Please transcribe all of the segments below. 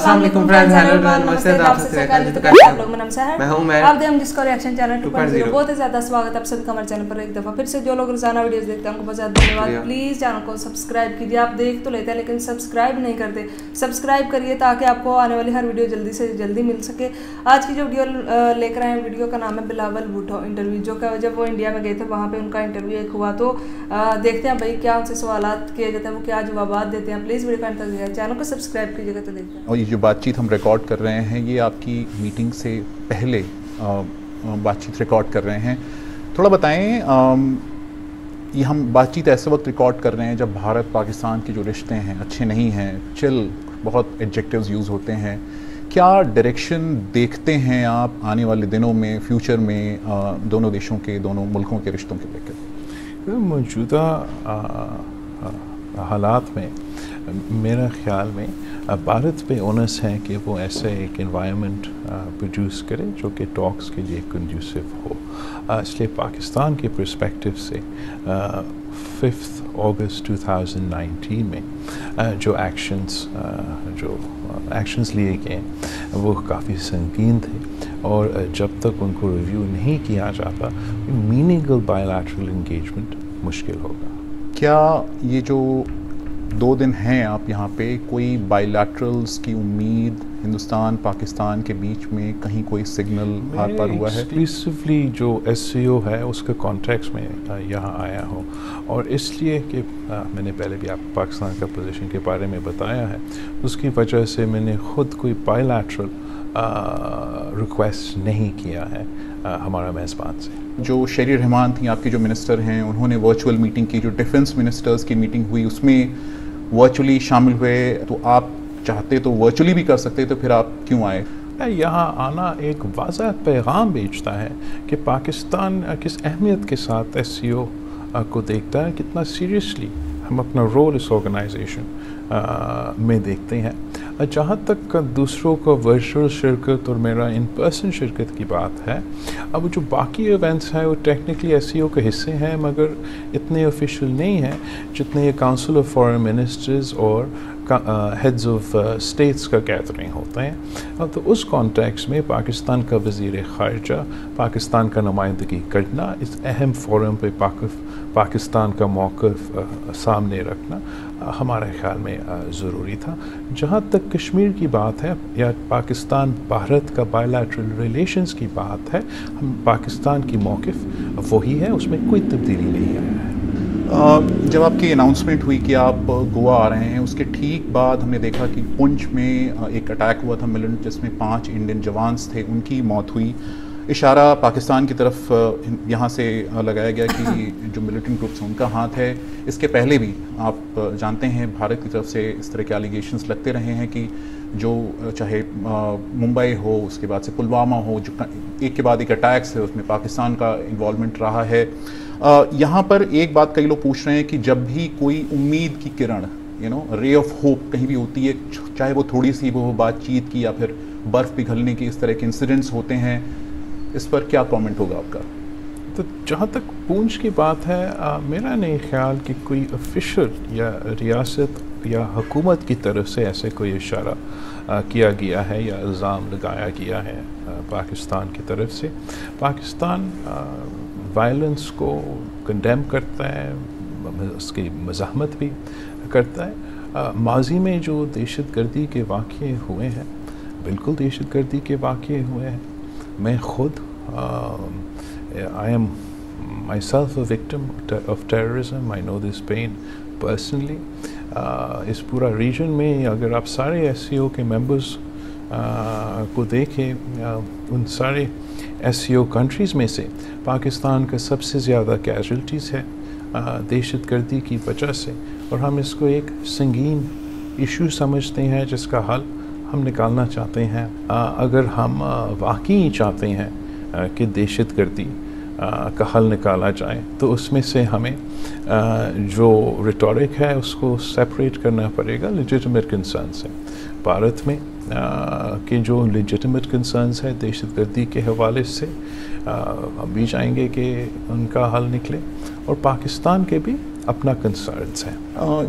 अस्सलाम वालेकुम friends, hello everyone, नमस्ते, आप सबसे लोग मेरा नाम है, मैं हूं मैं आप दें हम जिसको रिएक्शन चैनल 2.0 बहुत ही ज्यादा स्वागत आप सभी का हमारे चैनल पर एक दफा फिर से। जो लोग रोजाना वीडियोस देखते हैं उनको बहुत ज्यादा धन्यवाद। प्लीज चैनल को सब्सक्राइब कीजिए। आप देख तो लेते हैं लेकिन सब्सक्राइब नहीं करते, सब्सक्राइब करिए ताकि आपको आने वाली हर वीडियो जल्दी से जल्दी मिल सके। आज की जो वीडियो लेकर आए हैं, वीडियो का नाम है बिलावल भुट्टो इंटरव्यू। जो जब वो इंडिया में गए थे वहाँ पे उनका इंटरव्यू एक हुआ, तो देखते हैं भाई क्या उनसे सवालात किए जाते हैं, वो क्या जवाब देते हैं। प्लीज़ वीडियो का अंत तक देखिए, चैनल को सब्सक्राइब कीजिएगा तो देखते हैं। और ये जो बातचीत हम रिकॉर्ड कर रहे हैं, ये आपकी मीटिंग से पहले बातचीत रिकॉर्ड कर रहे हैं। थोड़ा बताएं, ये हम बातचीत ऐसे वक्त रिकॉर्ड कर रहे हैं जब भारत पाकिस्तान के जो रिश्ते हैं अच्छे नहीं हैं, चिल, बहुत एडजेक्टिव्स यूज़ होते हैं। क्या डायरेक्शन देखते हैं आप आने वाले दिनों में, फ्यूचर में, दोनों देशों के, दोनों मुल्कों के रिश्तों के लेकर? मौजूदा हालात में मेरा ख्याल में भारत पे ओनस है कि वो ऐसे एक एनवायरनमेंट प्रोड्यूस करे जो कि टॉक्स के लिए कंड्यूसिव हो। इसलिए पाकिस्तान के पर्सपेक्टिव से 5 अगस्त 2019 में जो एक्शंस लिए गए वो काफ़ी संगीन थे, और जब तक उनको रिव्यू नहीं किया जाता मीनिंगफुल बायलैटरल इंगेजमेंट मुश्किल होगा। क्या ये जो 2 दिन हैं आप यहाँ पे, कोई बायलैटरल्स की उम्मीद हिंदुस्तान पाकिस्तान के बीच में कहीं कोई सिग्नल आर पार हुआ है? एक्सक्लूसिवली जो SCO है उसके कॉन्टेक्स्ट में यहाँ आया हूँ, और इसलिए कि मैंने पहले भी आपको पाकिस्तान का पोजीशन के बारे में बताया है, उसकी वजह से मैंने ख़ुद कोई बायलैटरल रिक्वेस्ट नहीं किया है हमारा मेज़बान से। जो शहरी रहमान थी आपकी जो मिनिस्टर हैं, उन्होंने वर्चुअल मीटिंग की, जो डिफेंस मिनिस्टर्स की मीटिंग हुई उसमें वर्चुअली शामिल हुए, तो आप चाहते तो वर्चुअली भी कर सकते, तो फिर आप क्यों आए? यहाँ आना एक वाज़ह पैगाम भेजता है कि पाकिस्तान किस अहमियत के साथ SCO को देखता है, कितना सीरियसली हम अपना रोल इस ऑर्गेनाइजेशन में देखते हैं। जहाँ तक दूसरों का वर्चुअल शिरकत और मेरा इन पर्सन शिरकत की बात है, अब जो बाकी इवेंट्स हैं वो टेक्निकली SCO के हिस्से हैं मगर इतने ऑफिशियल नहीं हैं जितने ये काउंसिल ऑफ फॉरेन मिनिस्टर्स और हेड्स ऑफ स्टेट्स का गैदरिंग होते हैं। तो उस कॉन्टेक्स्ट में पाकिस्तान का वज़ीर ख़ारिजा, पाकिस्तान का नुमाइंदगी करना, इस अहम फोरम पे पाकिस्तान का मौक़िफ़ सामने रखना हमारे ख़्याल में ज़रूरी था। जहाँ तक कश्मीर की बात है या पाकिस्तान भारत का बायलैटरल रिलेशंस की बात है, हम पाकिस्तान की मौक़िफ़ वही है, उसमें कोई तब्दीली नहीं आया है। जब आपकी अनाउंसमेंट हुई कि आप गोवा आ रहे हैं, उसके ठीक बाद हमने देखा कि पुंछ में एक अटैक हुआ था मिलिटेंट, जिसमें 5 इंडियन जवान्स थे, उनकी मौत हुई। इशारा पाकिस्तान की तरफ यहाँ से लगाया गया कि जो मिलिटेंट ग्रुप्स हैं उनका हाथ है। इसके पहले भी आप जानते हैं भारत की तरफ से इस तरह के एलिगेशंस लगते रहे हैं कि जो चाहे मुंबई हो, उसके बाद से पुलवामा हो, जो एक के बाद एक अटैक्स है उसमें पाकिस्तान का इन्वॉल्वमेंट रहा है। यहाँ पर एक बात कई लोग पूछ रहे हैं कि जब भी कोई उम्मीद की किरण, रे ऑफ होप कहीं भी होती है, चाहे वो थोड़ी सी वो बातचीत की या फिर बर्फ़ पिघलने की, इस तरह के इंसिडेंट्स होते हैं, इस पर क्या कमेंट होगा आपका? तो जहाँ तक पूंछ की बात है, मेरा नहीं ख्याल कि कोई ऑफिशियल या रियासत या हुकूमत की तरफ से ऐसे कोई इशारा किया गया है या इल्ज़ाम लगाया गया है पाकिस्तान की तरफ से। पाकिस्तान वायलेंस को कंडेम करता है, उसकी मज़ाहमत भी करता है। माजी में जो दहशतगर्दी के वाक़ये हुए हैं, बिल्कुल दहशतगर्दी के वाक़ये हुए हैं। मैं ख़ुद I am myself a victim of terrorism. I know this pain personally. इस पूरा रीजन में अगर आप सारे SCO के मेंबर्स को देखें, उन सारे SCO कंट्रीज़ में से पाकिस्तान का सबसे ज़्यादा कैजुअल्टीज़ है दहशतगर्दी की वजह से, और हम इसको एक संगीन इशू समझते हैं जिसका हल हम निकालना चाहते हैं। अगर हम वाकई चाहते हैं कि दहशतगर्दी का हल निकाला जाए तो उसमें से हमें जो रिटोरिक है उसको सेपरेट करना पड़ेगा लेजिटिमेट कंसर्न से। भारत में के जो लेजिटिमेट कंसर्न्स है दहशतगर्दी के हवाले से, हम भी चाहेंगे कि उनका हल निकले, और पाकिस्तान के भी अपना कंसर्न्स हैं।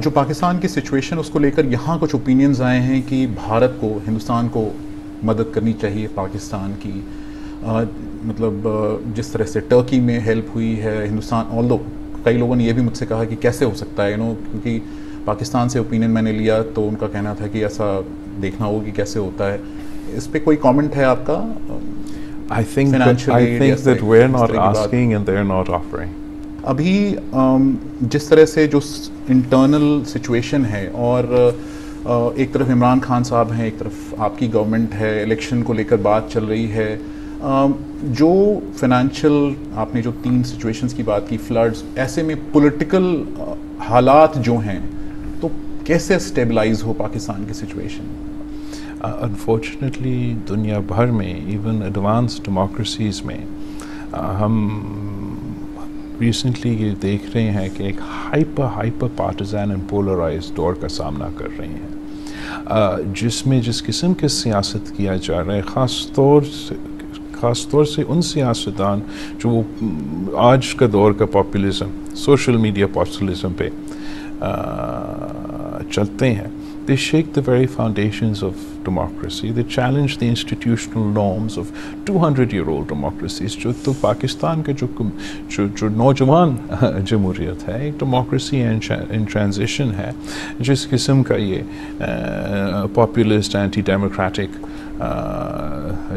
जो पाकिस्तान की सिचुएशन उसको लेकर यहाँ कुछ ओपिनियंस आए हैं कि भारत को, हिंदुस्तान को मदद करनी चाहिए पाकिस्तान की। मतलब जिस तरह से टर्की में हेल्प हुई है हिंदुस्तान, ऑल्दो कई लोगों ने ये भी मुझसे कहा कि कैसे हो सकता है, क्योंकि पाकिस्तान से ओपिनियन मैंने लिया तो उनका कहना था कि ऐसा देखना होगा कि कैसे होता है। इस पे कोई कमेंट है आपका? I think that we're not asking and they're not offering. अभी जिस तरह से जो इंटरनल सिचुएशन है और एक तरफ इमरान खान साहब हैं, एक तरफ आपकी गवर्नमेंट है, इलेक्शन को लेकर बात चल रही है, जो फाइनेंशियल आपने जो 3 सिचुएशंस की बात की, फ्लड्स, ऐसे में पॉलिटिकल हालात जो हैं तो कैसे स्टेबलाइज हो पाकिस्तान की सिचुएशन? अनफॉर्चुनेटली दुनिया भर में, इवन एडवांस डेमोक्रेसीज़ में, हम रिसेंटली ये देख रहे हैं कि एक हाइपर पार्टिजान एंड पोलराइज्ड दौर का सामना कर रहे हैं, जिसमें जिस किस्म की सियासत किया जा रहा है, ख़ास तौर से उन सियासतदान जो आज का दौर का पॉपुलिज्म, सोशल मीडिया पॉपुलिज्म पे चलते हैं, they shake the very foundations of democracy. They challenge the institutional norms of 200-year-old democracies. जो तो पाकिस्तान के जो नौजवान जमहूरियत है, एक डेमोक्रेसी इन ट्रांजिशन है, जिस किस्म का ये पॉपुलिस्ट एंटी डेमोक्रेटिक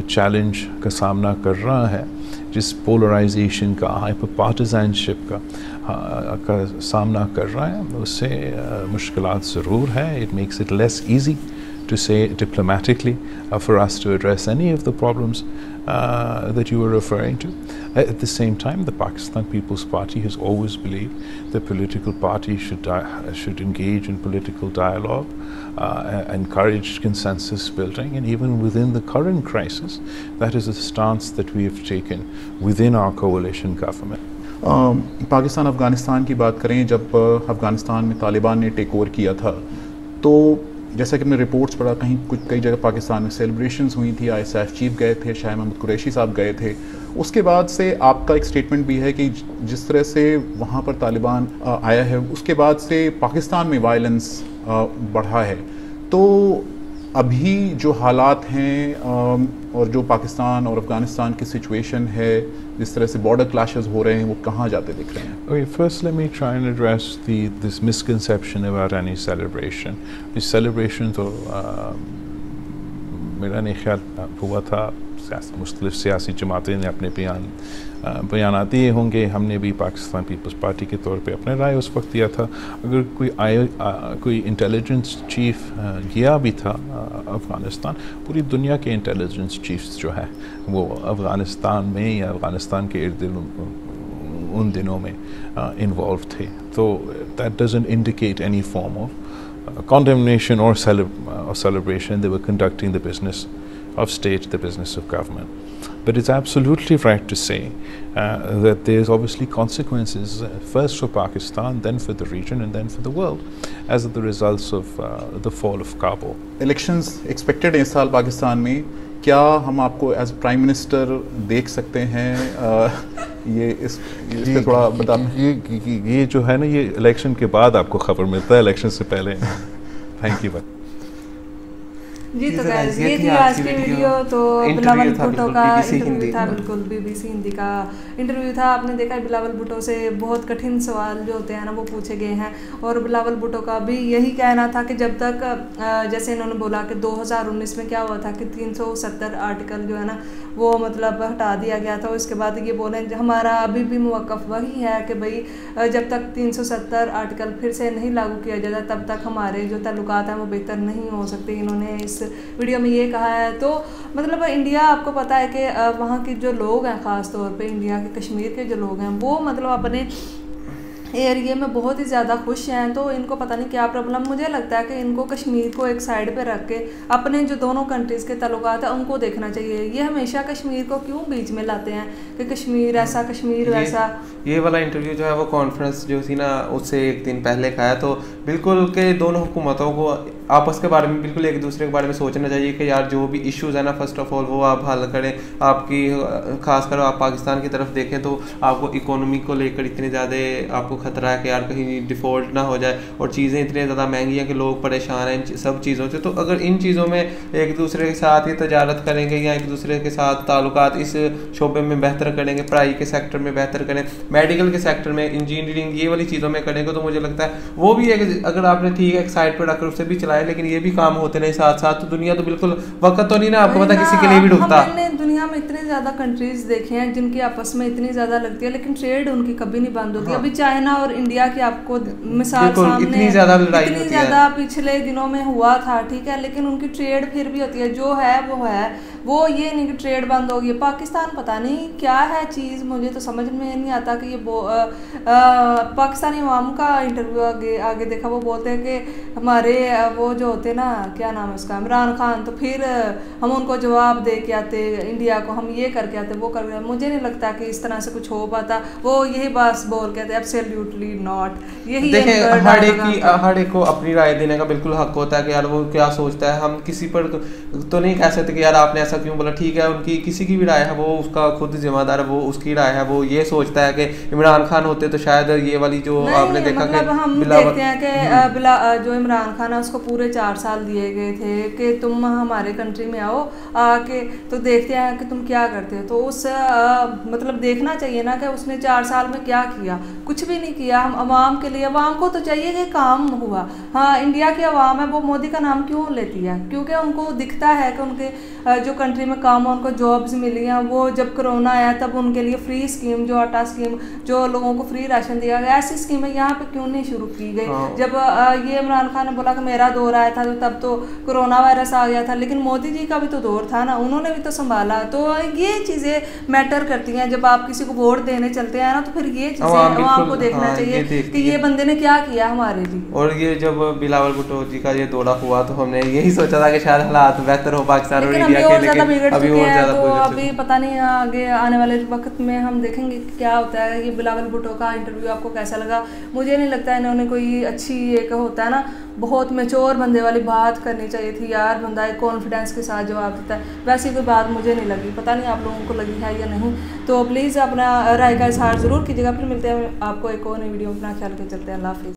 चैलेंज का सामना कर रहा है, जिस पोलराइजेशन का, हाइपर पार्टिजानशिप का सामना कर रहा है, उससे मुश्किलात ज़रूर है. It makes it less easy to say diplomatically for us to address any of the problems that you were referring to. At the same time, the Pakistan People's Party has always believed that political parties should engage in political dialogue, encourage consensus building, and even within the current crisis, that is a stance that we have taken within our coalition government. Pakistan Afghanistan की बात करें, जब अफ़गानिस्तान में तालिबान ने take over किया था, तो जैसा कि हमने रिपोर्ट्स पढ़ा, कई जगह पाकिस्तान में सेलिब्रेशंस हुई थी, ISAF चीफ गए थे, शाह महमूद कुरैशी साहब गए थे. उसके बाद से आपका एक स्टेटमेंट भी है कि जिस तरह से वहाँ पर तालिबान आया है, उसके बाद से पाकिस्तान में वायलेंस बढ़ा है. तो अभी जो हालात हैं और जो पाकिस्तान और अफ़गानिस्तान की सिचुएशन है, जिस तरह से बॉर्डर क्लैशेस हो रहे हैं, वो कहाँ जाते दिख रहे हैं? Okay, first let me try and address this misconception about any celebration. This celebration तो मेरा नहीं ख्याल हुआ था. मुख्तलिफ सियासी जमातें ने अपने बयान दिए होंगे. हमने भी पाकिस्तान पीपल्स पार्टी के तौर पे अपने राय उस वक्त दिया था. अगर कोई इंटेलिजेंस चीफ गया भी था अफ़गानिस्तान, पूरी दुनिया के इंटेलिजेंस चीफ्स जो है वो अफ़गानिस्तान में या अफ़गानिस्तान के इर्द गिर्द उन दिनों में इन्वॉल्व थे. तो that doesn't indicate any form of condemnation or celebration. They were conducting the business of state, the business of government. But it's absolutely right to say that there's obviously consequences, first for Pakistan, then for the region, and then for the world, as the results of the fall of Kabul. Elections expected इस साल पाकिस्तान में. क्या हम आपको as prime minister देख सकते हैं? इस पे थोड़ा बता. ये जो है ना, ये इलेक्शन के बाद आपको खबर मिलता है, इलेक्शन से पहले. Thank you. जी तो गाइस, ये थी आज की वीडियो. तो बिलावल भुट्टो का इंटरव्यू था, बिल्कुल BBC हिंदी का इंटरव्यू था. आपने देखा है बिलावल भुट्टो से बहुत कठिन सवाल जो होते हैं ना वो पूछे गए हैं. और बिलावल भुट्टो का भी यही कहना था कि जब तक जैसे इन्होंने बोला कि 2019 में क्या हुआ था कि 370 आर्टिकल जो है ना वो मतलब हटा दिया गया था. उसके बाद ये बोले हमारा अभी भी मौक़िफ़ वही है कि भाई जब तक 370 आर्टिकल फिर से नहीं लागू किया जाता तब तक हमारे जो ताल्लुकात हैं वो बेहतर नहीं हो सकते. इन्होंने इस वीडियो में ये कहा है. तो मतलब इंडिया, आपको पता है कि वहाँ के जो लोग हैं, ख़ास तौर पे इंडिया के कश्मीर के जो लोग हैं, वो मतलब अपने एरिया में बहुत ही ज़्यादा खुश हैं. तो इनको पता नहीं क्या प्रॉब्लम. मुझे लगता है कि इनको कश्मीर को एक साइड पे रख के अपने जो दोनों कंट्रीज़ के ताल्लुकात हैं उनको देखना चाहिए. ये हमेशा कश्मीर को क्यों बीच में लाते हैं कि कश्मीर ऐसा, कश्मीर वैसा. ये वाला इंटरव्यू जो है वो कॉन्फ्रेंस जो थी ना उससे एक दिन पहले का है. तो बिल्कुल के दोनों हुकूमतों को आपस के बारे में बिल्कुल एक दूसरे के बारे में सोचना चाहिए कि यार जो भी इश्यूज़ है ना, फर्स्ट ऑफ ऑल वो आप हल करें। आपकी खासकर आप पाकिस्तान की तरफ देखें तो आपको इकोनॉमी को लेकर इतने ज़्यादा आपको ख़तरा है कि यार कहीं डिफ़ॉल्ट ना हो जाए, और चीज़ें इतनी ज़्यादा महंगी हैं कि लोग परेशान हैं इन सब चीज़ों से। तो अगर इन चीज़ों में एक दूसरे के साथ ये तजारत करेंगे या एक दूसरे के साथ ताल्लुकात इस शोबे में बेहतर करेंगे, पढ़ाई के सेक्टर में बेहतर करें, मेडिकल के सेक्टर में, इंजीनियरिंग ये वाली चीज़ों में करेंगे, तो मुझे लगता है वो भी एक, अगर आपने ठीक है एक साइड पर रखकर उसे भी चलाए, लेकिन ये भी काम होते नहीं साथ साथ, तो दुनिया तो बिल्कुल वक्त तो नहीं ना, आपको पता किसी के लिए भी डूबता। हमने दुनिया में इतने ज्यादा कंट्रीज देखे हैं जिनकी आपस में इतनी ज्यादा लगती है, लेकिन ट्रेड उनकी कभी नहीं बंद होती। अभी चाइना और इंडिया की आपको मिसाल सामने, इतनी ज्यादा पिछले दिनों में हुआ था, ठीक है, लेकिन उनकी ट्रेड फिर भी होती है, जो है वो ये नहीं कि ट्रेड बंद होगी। पाकिस्तान पता नहीं क्या है चीज़, मुझे तो समझ में नहीं आता कि ये पाकिस्तानी अवाम का इंटरव्यू आगे देखा, वो बोलते हैं कि हमारे वो जो होते ना, क्या नाम है उसका, इमरान खान, तो फिर हम उनको जवाब दे के आते इंडिया को, हम ये करके आते वो करके। मुझे नहीं लगता कि इस तरह से कुछ हो पाता, वो यही बात बोल के आते एब्सोल्युटली नॉट। यही हर एक को अपनी राय देने का बिल्कुल हक होता है कि यार वो क्या सोचता है। हम किसी पर तो नहीं कह सकते कि यार आपने ऐसा क्यों बोला, ठीक है उनकी किसी की भी राय है, वो उसका खुद जिम्मेदार है, वो उसकी राय है। वो ये सोचता है कि इमरान खान होते तो शायद ये वाली जो आपने देखा मतलब हम देखते हैं कि जो इमरान खान है उसको पूरे 4 साल दिए गए थे कि तुम हमारे कंट्री में आओ आके, तो देखते हैं कि तुम क्या करते हो। तो उस मतलब देखना चाहिए ना कि उसने 4 साल में क्या किया, कुछ भी नहीं किया। हम अवाम के लिए, अवाम को तो चाहिए कि काम हुआ। हाँ, इंडिया की अवाम है वो मोदी का नाम क्यों लेती है, क्योंकि उनको दिखता है कि उनके जो कंट्री में काम हो, उनको जॉब्स मिली हैं। वो जब कोरोना आया तब उनके लिए फ्री स्कीम, जो आटा स्कीम, जो लोगों को फ्री राशन दिया गया, ऐसी स्कीमें यहाँ पे क्यों नहीं शुरू की गई। जब ये इमरान खान ने बोला कि मेरा दौर आया था, तो तब तो कोरोना वायरस आ गया था, लेकिन मोदी जी का भी तो दौर था ना, उन्होंने भी तो संभाला। तो ये चीज़ें मैटर करती हैं। जब आप किसी को वोट देने चलते हैं ना, तो फिर ये चीज़ें आपको देखना चाहिए कि ये बंदे ने क्या किया हमारे लिए। और ये जब बिलावल भुट्टो जी का ये दौरा हुआ तो हमने यही सोचा था कि शायद हालात बेहतर हो पाकिस्तान और इंडिया के, लेकिन अभी और ज्यादा तो अभी पता नहीं आगे आने वाले वक्त में हम देखेंगे क्या होता है। ये बिलावल भुट्टो का इंटरव्यू आपको कैसा लगा? मुझे नहीं लगता इन्होंने कोई अच्छी, एक होता है ना बहुत मैच्योर बंदे वाली बात करनी चाहिए थी यार, बंदा एक कॉन्फिडेंस के साथ जवाब देता है, वैसी कोई बात मुझे नहीं लगी। पता नहीं आप लोगों को लगी है या नहीं, तो प्लीज़ अपना राय का इजहार ज़रूर कीजिएगा। फिर मिलते हैं आपको एक और नई वीडियो, अपना ख्याल के चलते हैं। अल्लाह हाफिज़।